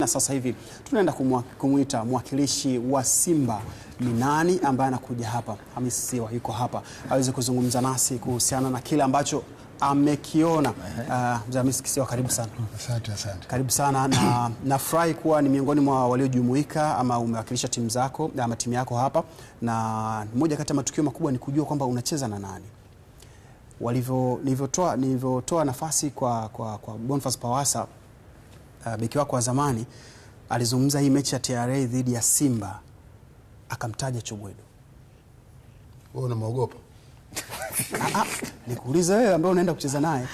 Na sasa hivi tunaenda kumuita mwakilishi wa Simba ni nani ambaye anakuja hapa. Hamisi Siwa yuko hapa aweze kuzungumza nasi kuhusiana na kile ambacho amekiona. Hamisi Siwa, karibu sana. Asante. Karibu sana na nafurahi kuwa ni miongoni mwa waliojumuika ama umewakilisha timu zako ama timu yako hapa, na moja kati ya matukio makubwa ni kujua kwamba unacheza na nani. Nilivyotoa nafasi kwa Boniface Pawasa, beki wako wa zamani, alizungumza hii mechi ya TRA dhidi ya Simba akamtaja Chobwedo. Wewe unamwogopa? Nikuuliza wewe ambaye unaenda kucheza naye.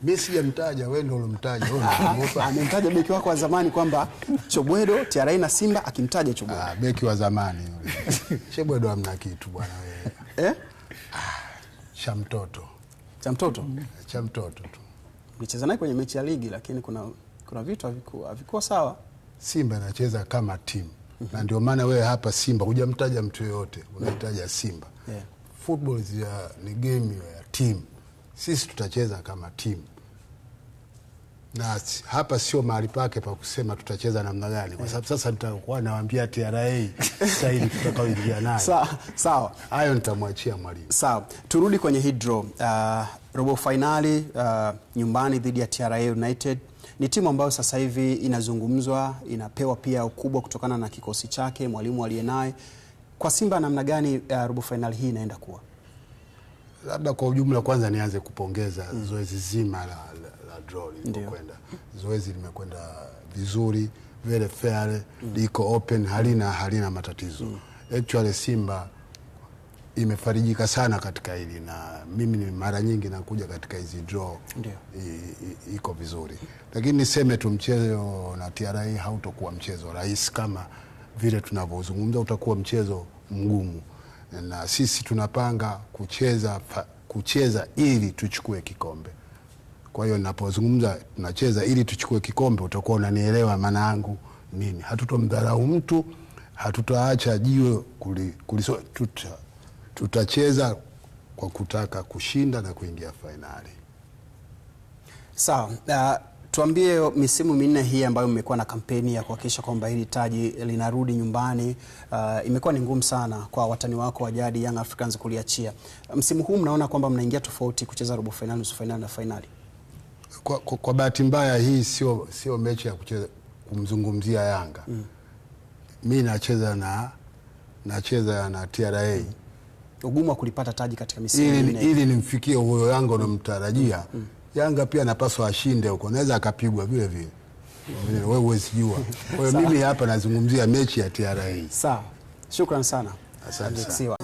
Mimi sijamtaja, wewe ndio ulomtaja. Wewe unaogopa? Amemtaja beki wako wa zamani kwamba Chobwedo, TRA na Simba, akimtaja Chobwedo. Beki wa zamani yule. Chobwedo hamna kitu bwana wewe. Cha mtoto. Cha mtoto? Cha mtoto tu. Mlicheza naye kwenye mechi ya ligi, lakini kuna vitu havikuwa sawa. Simba anacheza kama timu. Na ndio maana wewe hapa Simba hujamtaja mtu yote, unataja Simba. Yeah. Football ni game ya team. Sisi tutacheza kama team. Na hapa sio mahali pake pa kusema tutacheza namna gani, kwa sababu sasa nitakuwa nawaambia TRA sasa hivi tutakaoingia naye. Sawa. Hayo nitamwachia mwalimu. Sawa. Turudi kwenye hii draw. Robo finali nyumbani dhidi ya TRA United. Ni timu ambayo sasa hivi inazungumzwa, inapewa pia ukubwa kutokana na kikosi chake, mwalimu aliyenaye. Kwa Simba namna gani robo finali hii inaenda kuwa? Labda kwa ujumla kwanza nianze kupongeza zoezi zima la draw lilipokwenda. Zoezi limekwenda vizuri, very fair, liko open, halina matatizo. Actually Simba imefarijika sana katika hili, na mimi ni mara nyingi nakuja katika hizi draw. Iko vizuri. Lakini niseme tu mchezo na TRA hautokuwa mchezo rahisi kama vile tunavyozungumza, utakuwa mchezo mgumu. Na sisi tunapanga kucheza ili tuchukue kikombe. Kwa hiyo ninapozungumza tunacheza ili tuchukue kikombe, utakuwa unanielewa maana yangu nini. Hatutomdharau mtu, hatutaacha jiwe tutacheza kwa kutaka kushinda na kuingia finali. Sawa. Tuambie misimu minne hii ambayo mmekuwa na kampeni ya kuhakikisha kwamba hili taji linarudi nyumbani, imekuwa ni ngumu sana kwa watani wako wa jadi Young Africans kuliachia. Msimu huu mnaona kwamba mnaingia tofauti kucheza robo finali, nusu finali na finali? Kwa bahati mbaya hii sio mechi ya kucheza kumzungumzia Yanga. Mimi nacheza na TRA. Ugumu wa kulipata taji katika misimu minne. Ili nimfikie huyo Yanga unamtarajia. Yanga pia anapaswa ashinde huko. Naweza akapigwa vile vile. Wewe huwezi jua. Kwa hiyo mimi hapa nazungumzia mechi ya TRA. Sawa. Shukrani sana. Asante sana.